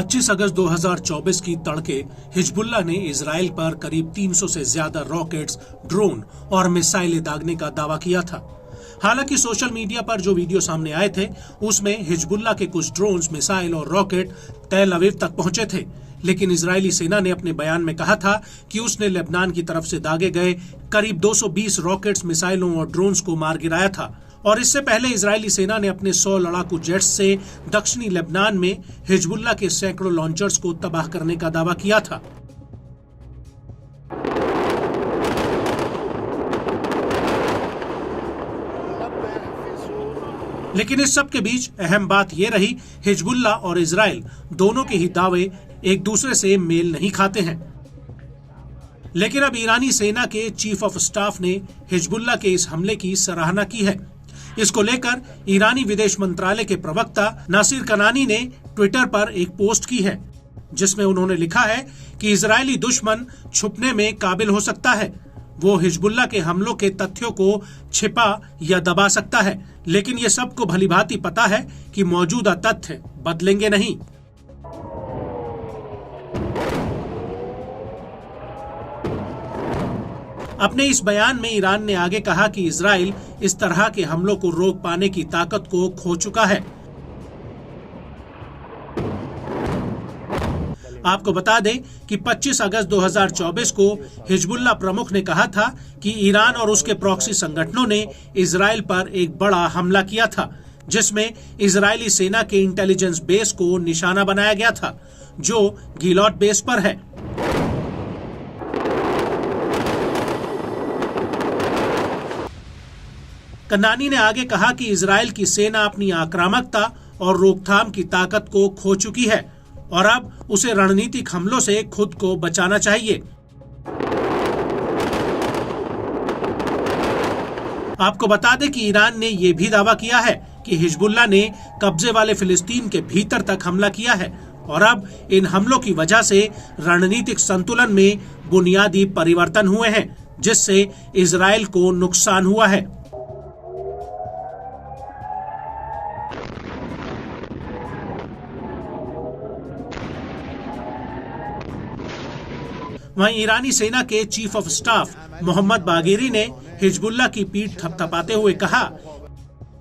25 अगस्त 2024 की तड़के हिजबुल्ला ने इजराइल पर करीब 300 से ज्यादा रॉकेट्स, ड्रोन और मिसाइलें दागने का दावा किया था। हालांकि सोशल मीडिया पर जो वीडियो सामने आए थे उसमें हिजबुल्ला के कुछ ड्रोन्स, मिसाइल और रॉकेट तेल अवीव तक पहुंचे थे, लेकिन इजरायली सेना ने अपने बयान में कहा था कि उसने लेबनान की तरफ से दागे गए करीब 220 रॉकेट्स, मिसाइलों और ड्रोन्स को मार गिराया था। और इससे पहले इजरायली सेना ने अपने 100 लड़ाकू जेट्स से दक्षिणी लेबनान में हिजबुल्ला के सैकड़ों लॉन्चर्स को तबाह करने का दावा किया था। लेकिन इस सब के बीच अहम बात यह रही, हिजबुल्ला और इजराइल दोनों के ही दावे एक दूसरे से मेल नहीं खाते हैं। लेकिन अब ईरानी सेना के चीफ ऑफ स्टाफ ने हिजबुल्ला के इस हमले की सराहना की है। इसको लेकर ईरानी विदेश मंत्रालय के प्रवक्ता नासिर कनानी ने ट्विटर पर एक पोस्ट की है, जिसमें उन्होंने लिखा है कि इजरायली दुश्मन छुपने में काबिल हो सकता है, वो हिजबुल्ला के हमलों के तथ्यों को छिपा या दबा सकता है, लेकिन ये सबको भलीभांति पता है कि मौजूदा तथ्य बदलेंगे नहीं। अपने इस बयान में ईरान ने आगे कहा कि इजराइल इस तरह के हमलों को रोक पाने की ताकत को खो चुका है। आपको बता दें कि 25 अगस्त 2024 को हिजबुल्ला प्रमुख ने कहा था कि ईरान और उसके प्रॉक्सी संगठनों ने इजराइल पर एक बड़ा हमला किया था, जिसमें इजरायली सेना के इंटेलिजेंस बेस को निशाना बनाया गया था, जो गिलॉट बेस पर है। कनानी ने आगे कहा कि इजराइल की सेना अपनी आक्रामकता और रोकथाम की ताकत को खो चुकी है और अब उसे रणनीतिक हमलों से खुद को बचाना चाहिए। आपको बता दें कि ईरान ने यह भी दावा किया है कि हिजबुल्ला ने कब्जे वाले फिलिस्तीन के भीतर तक हमला किया है और अब इन हमलों की वजह से रणनीतिक संतुलन में बुनियादी परिवर्तन हुए हैं, जिससे इजराइल को नुकसान हुआ है। वहीं ईरानी सेना के chief of staff Mohammad Bagheri ने हिजबुल्ला की पीठ थपथपाते हुए कहा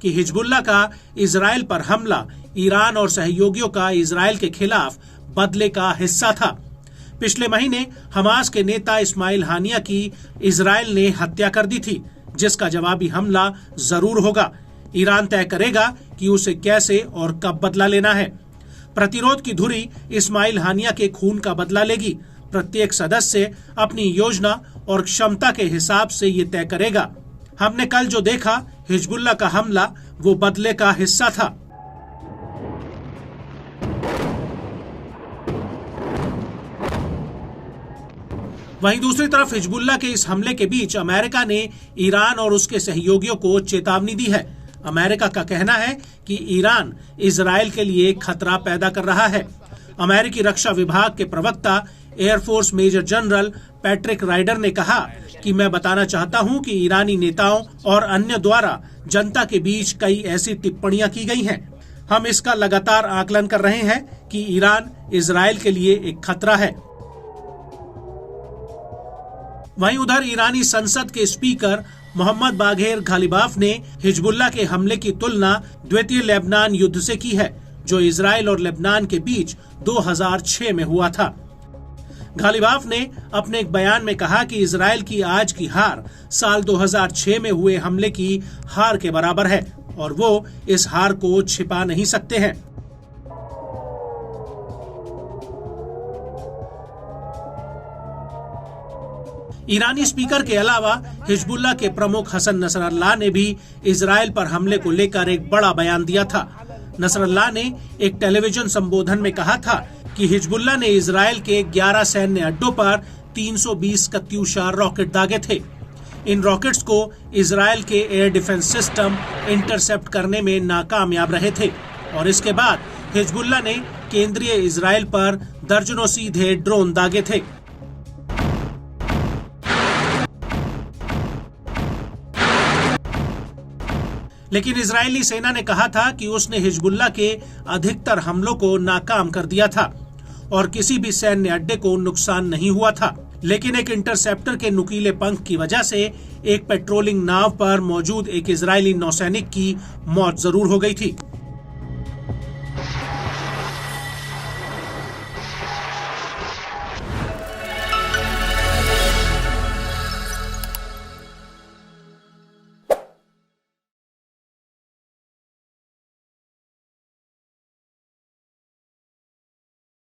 कि हिजबुल्ला का इजराइल पर हमला ईरान और सहयोगियों का इजराइल के खिलाफ बदले का हिस्सा था। पिछले महीने हमास के नेता इस्माइल हानिया की इजराइल ने हत्या कर दी थी, जिसका जवाबी हमला जरूर होगा। ईरान तय करेगा कि उसे कैसे और कब बदला लेना है। प्रतिरोध की धुरी इस्माइल हानिया के खून का बदला लेगी। प्रत्येक सदस्य अपनी योजना और क्षमता के हिसाब से ये तय करेगा। हमने कल जो देखा, हिजबुल्ला का हमला वो बदले का हिस्सा था। वहीं दूसरी तरफ हिजबुल्ला के इस हमले के बीच अमेरिका ने ईरान और उसके सहयोगियों को चेतावनी दी है। अमेरिका का कहना है कि ईरान इजराइल के लिए खतरा पैदा कर रहा है। अमेरिकी रक्षा विभाग के प्रवक्ता air force major general Patrick Ryder ने कहा कि मैं बताना चाहता हूं कि ईरानी नेताओं और अन्य द्वारा जनता के बीच कई ऐसी टिप्पणियां की गई हैं। हम इसका लगातार आकलन कर रहे हैं कि ईरान इजराइल के लिए एक खतरा है। वहीं उधर ईरानी संसद के स्पीकर मोहम्मद बाघेर गालिबाफ ने हिजबुल्ला के हमले की तुलना द्वितीय लेबनान युद्ध से की है, जो इजराइल और लेबनान के बीच 2006 में हुआ था। गालिबाफ ने अपने एक बयान में कहा कि इजराइल की आज की हार साल 2006 में हुए हमले की हार के बराबर है और वो इस हार को छिपा नहीं सकते हैं। ईरानी स्पीकर के अलावा हिजबुल्ला के प्रमुख हसन नसरल्लाह ने भी इजराइल पर हमले को लेकर एक बड़ा बयान दिया था। नसरल्लाह ने एक टेलीविजन संबोधन में कहा था कि हिजबुल्ला ने इजराइल के 11 सैन्य अड्डों पर 320 कत्यूशा रॉकेट दागे थे। इन रॉकेट्स को इजराइल के एयर डिफेंस सिस्टम इंटरसेप्ट करने में नाकामयाब रहे थे और इसके बाद हिजबुल्ला ने केंद्रीय इजराइल पर दर्जनों सीधे ड्रोन दागे थे। लेकिन इजरायली सेना ने कहा था कि उसने हिजबुल्ला के अधिकतर हमलों को नाकाम कर दिया था। और किसी भी सैन्य अड्डे को नुकसान नहीं हुआ था, लेकिन एक इंटरसेप्टर के नुकीले पंख की वजह से एक पेट्रोलिंग नाव पर मौजूद एक इजरायली नौसैनिक की मौत जरूर हो गई थी।